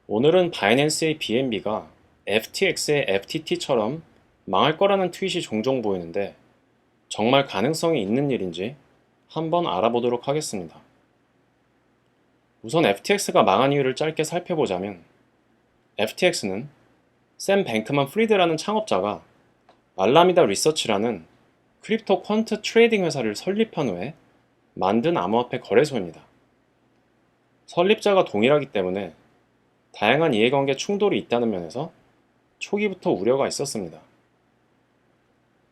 오늘은 바이낸스의 BNB가 FTX의 FTT처럼 망할 거라는 트윗이 종종 보이는데 정말 가능성이 있는 일인지 한번 알아보도록 하겠습니다. 우선 FTX가 망한 이유를 짧게 살펴보자면 FTX는 샘 뱅크만 프리드라는 창업자가 알라미다 리서치라는 크립토 퀀트 트레이딩 회사를 설립한 후에 만든 암호화폐 거래소입니다. 설립자가 동일하기 때문에 다양한 이해관계 충돌이 있다는 면에서 초기부터 우려가 있었습니다.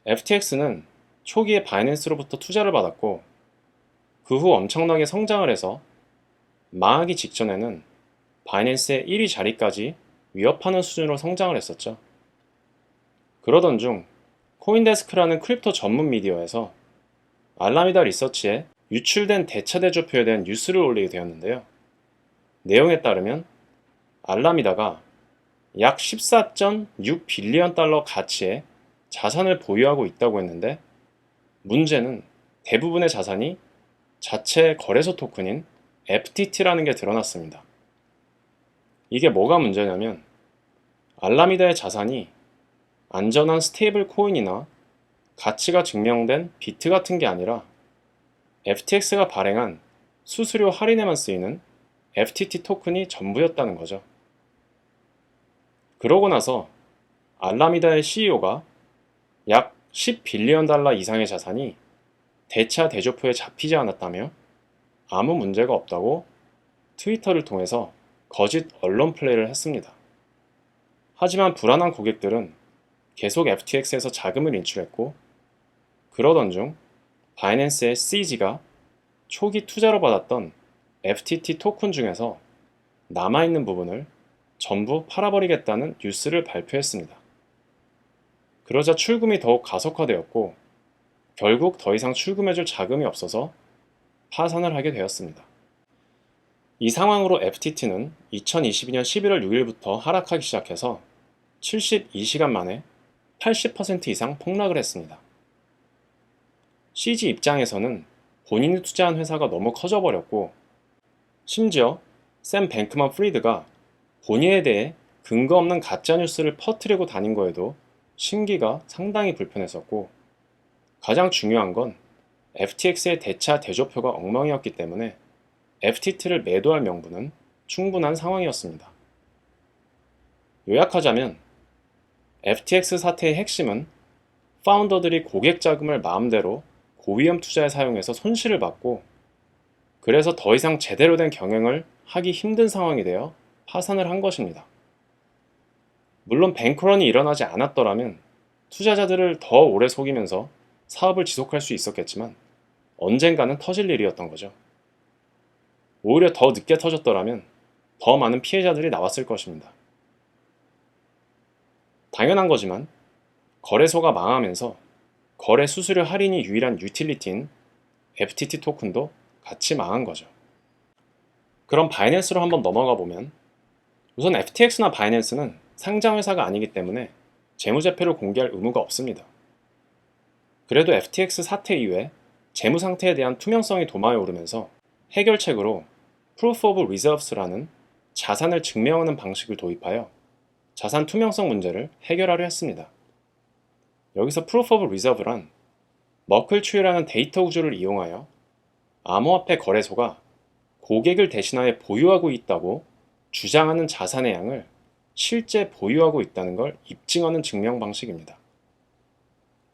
FTX는 초기에 바이낸스로부터 투자를 받았고 그 후 엄청나게 성장을 해서 망하기 직전에는 바이낸스의 1위 자리까지 위협하는 수준으로 성장을 했었죠. 그러던 중 코인데스크라는 크립토 전문 미디어에서 알라미다 리서치에 유출된 대차 대조표에 대한 뉴스를 올리게 되었는데요. 내용에 따르면 알라미다가 약 14.6 빌리언 달러 가치의 자산을 보유하고 있다고 했는데 문제는 대부분의 자산이 자체 거래소 토큰인 FTT라는 게 드러났습니다. 이게 뭐가 문제냐면 알라미다의 자산이 안전한 스테이블 코인이나 가치가 증명된 비트 같은 게 아니라 FTX가 발행한 수수료 할인에만 쓰이는 FTT 토큰이 전부였다는 거죠. 그러고 나서 알라미다의 CEO가 약 10빌리언 달러 이상의 자산이 대차 대조표에 잡히지 않았다며 아무 문제가 없다고 트위터를 통해서 거짓 언론 플레이를 했습니다. 하지만 불안한 고객들은 계속 FTX에서 자금을 인출했고 그러던 중 바이낸스의 CZ가 초기 투자로 받았던 FTT 토큰 중에서 남아있는 부분을 전부 팔아버리겠다는 뉴스를 발표했습니다. 그러자 출금이 더욱 가속화되었고 결국 더 이상 출금해줄 자금이 없어서 파산을 하게 되었습니다. 이 상황으로 FTT는 2022년 11월 6일부터 하락하기 시작해서 72시간 만에 80% 이상 폭락을 했습니다. CG 입장에서는 본인이 투자한 회사가 너무 커져버렸고 심지어 샘 뱅크만 프리드가 본인에 대해 근거 없는 가짜뉴스를 퍼뜨리고 다닌 거에도 심기가 상당히 불편했었고 가장 중요한 건 FTX의 대차 대조표가 엉망이었기 때문에 FTT를 매도할 명분은 충분한 상황이었습니다. 요약하자면 FTX 사태의 핵심은 파운더들이 고객 자금을 마음대로 고위험 투자에 사용해서 손실을 받고 그래서 더 이상 제대로 된 경영을 하기 힘든 상황이 되어 파산을 한 것입니다. 물론 뱅크런이 일어나지 않았더라면 투자자들을 더 오래 속이면서 사업을 지속할 수 있었겠지만 언젠가는 터질 일이었던 거죠. 오히려 더 늦게 터졌더라면 더 많은 피해자들이 나왔을 것입니다. 당연한 거지만 거래소가 망하면서 거래 수수료 할인이 유일한 유틸리티인 FTT 토큰도 같이 망한 거죠. 그럼 바이낸스로 한번 넘어가 보면 우선 FTX나 바이낸스는 상장회사가 아니기 때문에 재무제표를 공개할 의무가 없습니다. 그래도 FTX 사태 이후에 재무 상태에 대한 투명성이 도마에 오르면서 해결책으로 Proof of Reserves라는 자산을 증명하는 방식을 도입하여 자산 투명성 문제를 해결하려 했습니다. 여기서 Proof of Reserve란 머클 트리라는 데이터 구조를 이용하여 암호화폐 거래소가 고객을 대신하여 보유하고 있다고 주장하는 자산의 양을 실제 보유하고 있다는 걸 입증하는 증명 방식입니다.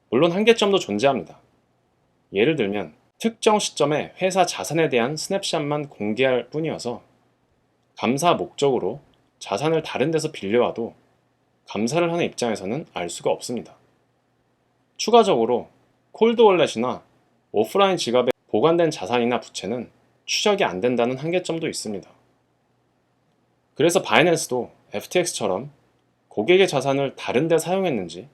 물론 한계점도 존재합니다. 예를 들면 특정 시점에 회사 자산에 대한 스냅샷만 공개할 뿐이어서 감사 목적으로 자산을 다른 데서 빌려와도 감사를 하는 입장에서는 알 수가 없습니다. 추가적으로 콜드 월렛이나 오프라인 지갑에 보관된 자산이나 부채는 추적이 안 된다는 한계점도 있습니다. 그래서 바이낸스도 FTX처럼 고객의 자산을 다른 데 사용했는지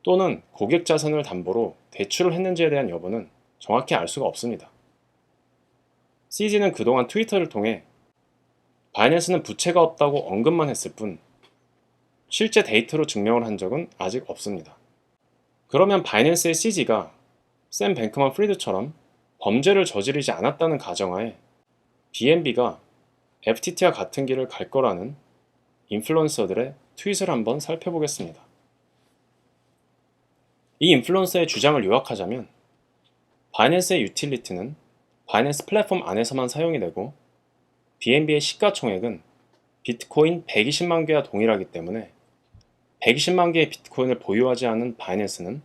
또는 고객 자산을 담보로 대출을 했는지에 대한 여부는 정확히 알 수가 없습니다. CG는 그동안 트위터를 통해 바이낸스는 부채가 없다고 언급만 했을 뿐 실제 데이터로 증명을 한 적은 아직 없습니다. 그러면 바이낸스의 CG가 샘 뱅크만 프리드처럼 범죄를 저지르지 않았다는 가정하에 BNB가 FTT와 같은 길을 갈 거라는 인플루언서들의 트윗을 한번 살펴보겠습니다. 이 인플루언서의 주장을 요약하자면 바이낸스의 유틸리티는 바이낸스 플랫폼 안에서만 사용이 되고 BNB의 시가총액은 비트코인 120만 개와 동일하기 때문에 120만 개의 비트코인을 보유하지 않은 바이낸스는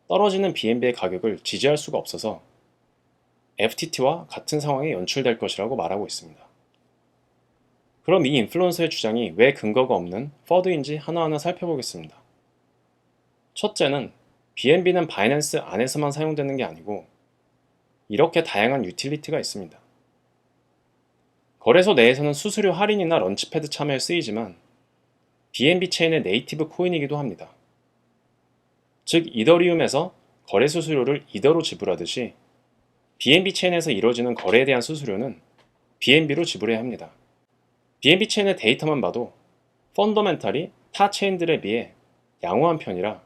떨어지는 BNB의 가격을 지지할 수가 없어서 FTT와 같은 상황에 연출될 것이라고 말하고 있습니다. 그럼 이 인플루언서의 주장이 왜 근거가 없는 퍼드인지 하나하나 살펴보겠습니다. 첫째는 BNB는 바이낸스 안에서만 사용되는 게 아니고 이렇게 다양한 유틸리티가 있습니다. 거래소 내에서는 수수료 할인이나 런치패드 참여에 쓰이지만 BNB 체인의 네이티브 코인이기도 합니다. 즉 이더리움에서 거래 수수료를 이더로 지불하듯이 BNB 체인에서 이루어지는 거래에 대한 수수료는 BNB로 지불해야 합니다. BNB 체인의 데이터만 봐도 펀더멘탈이 타 체인들에 비해 양호한 편이라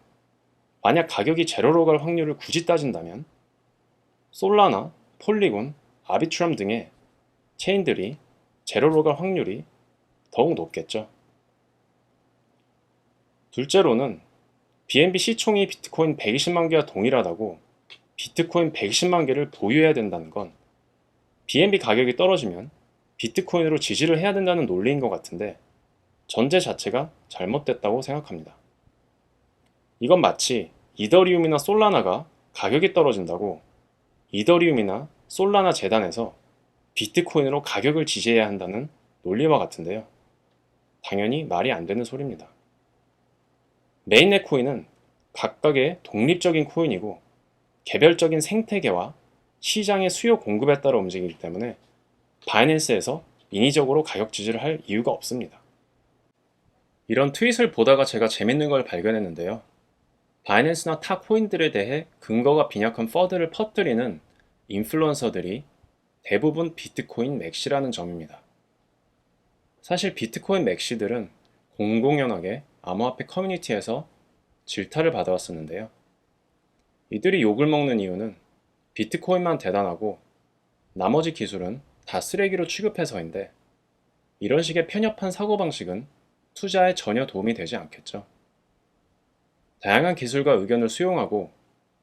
만약 가격이 제로로 갈 확률을 굳이 따진다면 솔라나, 폴리곤, 아비트럼 등의 체인들이 제로로 갈 확률이 더욱 높겠죠. 둘째로는 BNB 시총이 비트코인 120만 개와 동일하다고 비트코인 120만 개를 보유해야 된다는 건 BNB 가격이 떨어지면 비트코인으로 지지를 해야 된다는 논리인 것 같은데 전제 자체가 잘못됐다고 생각합니다. 이건 마치 이더리움이나 솔라나가 가격이 떨어진다고 이더리움이나 솔라나 재단에서 비트코인으로 가격을 지지해야 한다는 논리와 같은데요. 당연히 말이 안 되는 소리입니다. 메인넷 코인은 각각의 독립적인 코인이고 개별적인 생태계와 시장의 수요 공급에 따라 움직이기 때문에 바이낸스에서 인위적으로 가격 지지를 할 이유가 없습니다. 이런 트윗을 보다가 제가 재밌는 걸 발견했는데요. 바이낸스나 타 코인들에 대해 근거가 빈약한 퍼드를 퍼뜨리는 인플루언서들이 대부분 비트코인 맥시라는 점입니다. 사실 비트코인 맥시들은 공공연하게 암호화폐 커뮤니티에서 질타를 받아왔었는데요. 이들이 욕을 먹는 이유는 비트코인만 대단하고 나머지 기술은 다 쓰레기로 취급해서인데 이런 식의 편협한 사고방식은 투자에 전혀 도움이 되지 않겠죠. 다양한 기술과 의견을 수용하고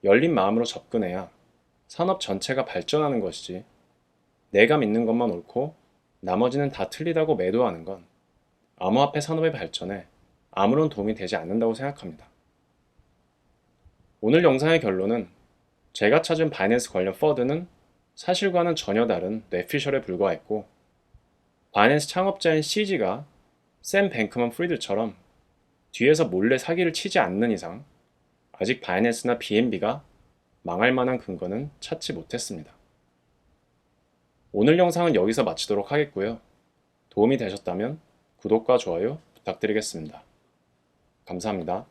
열린 마음으로 접근해야 산업 전체가 발전하는 것이지 내가 믿는 것만 옳고 나머지는 다 틀리다고 매도하는 건 암호화폐 산업의 발전에 아무런 도움이 되지 않는다고 생각합니다. 오늘 영상의 결론은 제가 찾은 바이낸스 관련 퍼드는 사실과는 전혀 다른 뇌피셜에 불과했고 바이낸스 창업자인 CG가 샘 뱅크먼 프리드처럼 뒤에서 몰래 사기를 치지 않는 이상 아직 바이낸스나 BNB가 망할 만한 근거는 찾지 못했습니다. 오늘 영상은 여기서 마치도록 하겠고요. 도움이 되셨다면 구독과 좋아요 부탁드리겠습니다. 감사합니다.